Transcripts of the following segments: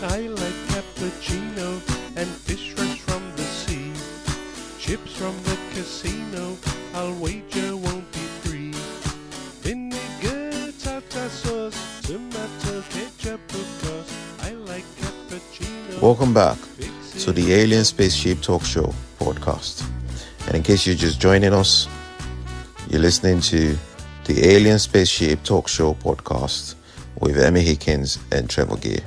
I like cappuccino and fish fresh from the sea. Chips from the casino, I'll wager won't be free. Vinegar, tartar sauce, tomato ketchup of course. I like cappuccino. Welcome back to the Alien Spaceship Talk Show podcast. And in case you're just joining us, you're listening to the Alien Spaceship Talk Show podcast with Emmy Hickens and Trevor Gear.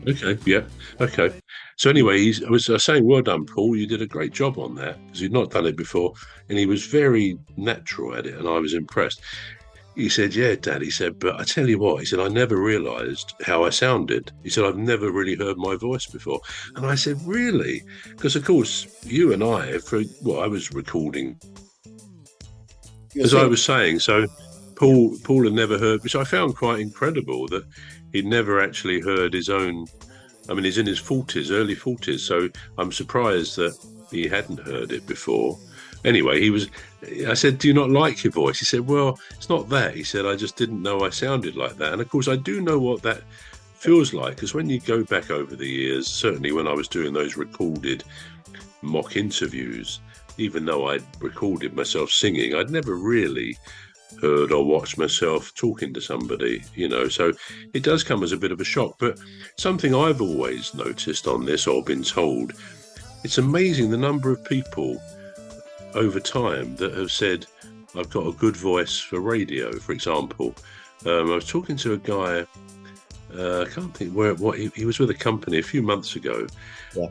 Okay, yeah, okay. So anyway, I was saying, well done, Paul. You did a great job on that because you'd not done it before, and he was very natural at it, and I was impressed. He said, "Yeah, Dad," he said, "but I tell you what," he said, "I never realised how I sounded." He said, "I've never really heard my voice before," and I said, "Really?" Because of course, you and I, I was recording, as I was saying, so. Paul had never heard, which I found quite incredible, that he'd never actually heard his own. I mean, he's in his 40s, early 40s, so I'm surprised that he hadn't heard it before. Anyway, I said, "Do you not like your voice?" He said, "Well, it's not that." He said, "I just didn't know I sounded like that." And of course, I do know what that feels like, because when you go back over the years, certainly when I was doing those recorded mock interviews, even though I'd recorded myself singing, I'd never really heard or watched myself talking to somebody, so it does come as a bit of a shock. But something I've always noticed on this, or been told, it's amazing the number of people over time that have said, "I've got a good voice for radio," for example. I was talking to a guy, I can't think what he was with a company a few months ago,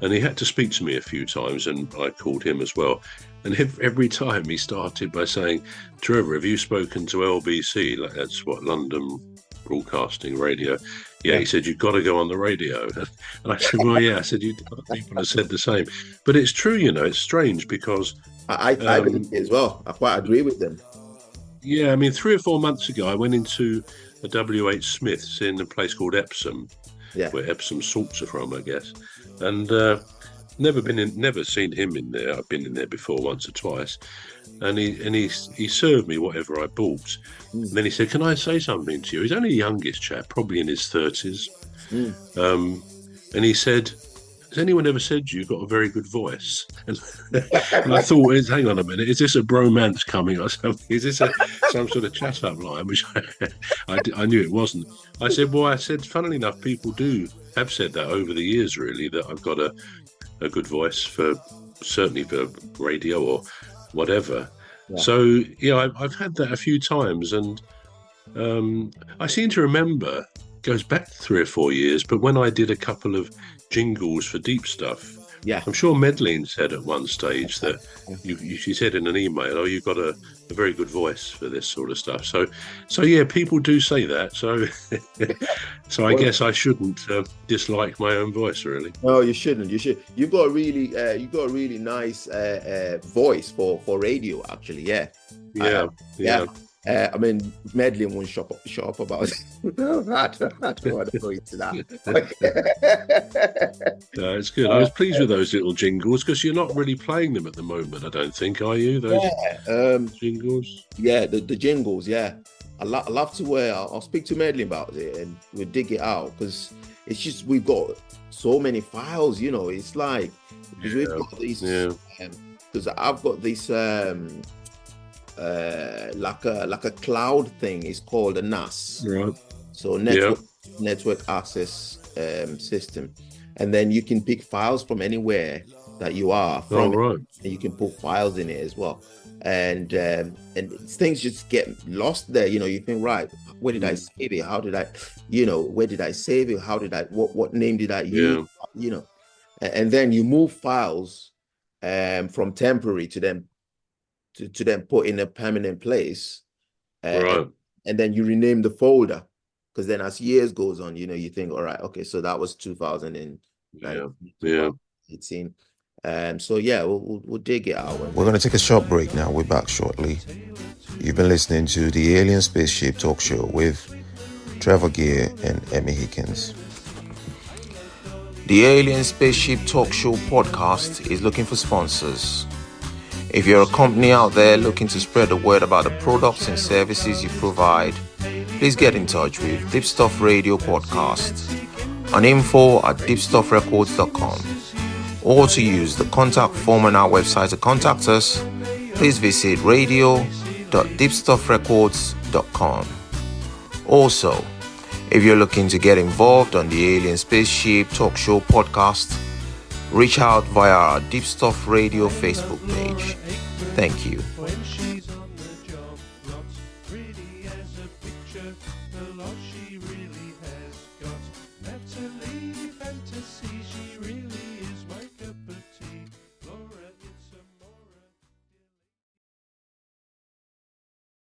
and he had to speak to me a few times, and I called him as well. And every time he started by saying, "Trevor, have you spoken to LBC?" Like, that's what, London Broadcasting Radio. Yeah, he said, "You've got to go on the radio." And I said, "Well, yeah." I said, "Other people have said the same." But it's true, it's strange because... I believe it as well. I quite agree with them. Yeah, I mean, 3 or 4 months ago, I went into a W.H. Smith's in a place called Epsom, where Epsom salts are from, I guess. And... never seen him in there. I've been in there before once or twice, and he served me whatever I bought. And then he said, "Can I say something to you?" He's only the youngest chap, probably in his 30s. And he said, "Has anyone ever said you've got a very good voice?" And I thought, hang on a minute, is this a bromance coming or something? Is this some sort of chat-up line? Which I knew it wasn't. I said, funnily enough, people have said that over the years, really, that I've got a good voice certainly for radio or whatever. So I've had that a few times, and I seem to remember, goes back 3 or 4 years, but when I did a couple of jingles for Deep Stuff, I'm sure Medline said at one stage that she said in an email, "Oh, you've got a very good voice for this sort of stuff." So yeah, people do say that. So I guess I shouldn't dislike my own voice, really. No, you shouldn't. You've got a really nice voice for radio, actually. Yeah. I mean, Medlin won't shut up about it. I don't want to go into that. No, it's good. I was pleased with those little jingles, because you're not really playing them at the moment, I don't think, are you? Those jingles? Yeah, the jingles, yeah. I love to I'll speak to Medlin about it, and we'll dig it out, because it's just, we've got so many files, it's like, because we've got these, because I've got this, like a cloud thing. It's called a NAS, right? So network access system, and then you can pick files from anywhere that you are from, and you can put files in it as well. And things just get lost there. You think, right, where did I save it? How did I, where did I save it? How did I, what name did I use? And then you move files from temporary to then put in a permanent place, and then you rename the folder, because then as years goes on, you think, all right, okay, so that was 2018. So yeah, we'll dig it out. We're going to take a short break now. We're back shortly. You've been listening to the Alien Spaceship Talk Show with Trevor Gear and Emmy Hickens. The Alien Spaceship Talk Show podcast is looking for sponsors. If you're a company out there looking to spread the word about the products and services you provide, please get in touch with Deep Stuff Radio Podcast on info@deepstuffrecords.com, or to use the contact form on our website to contact us, please visit radio.deepstuffrecords.com. Also, if you're looking to get involved on the Alien Spaceship Talk Show podcast, reach out via our Deep Stuff Radio Facebook page. Thank you.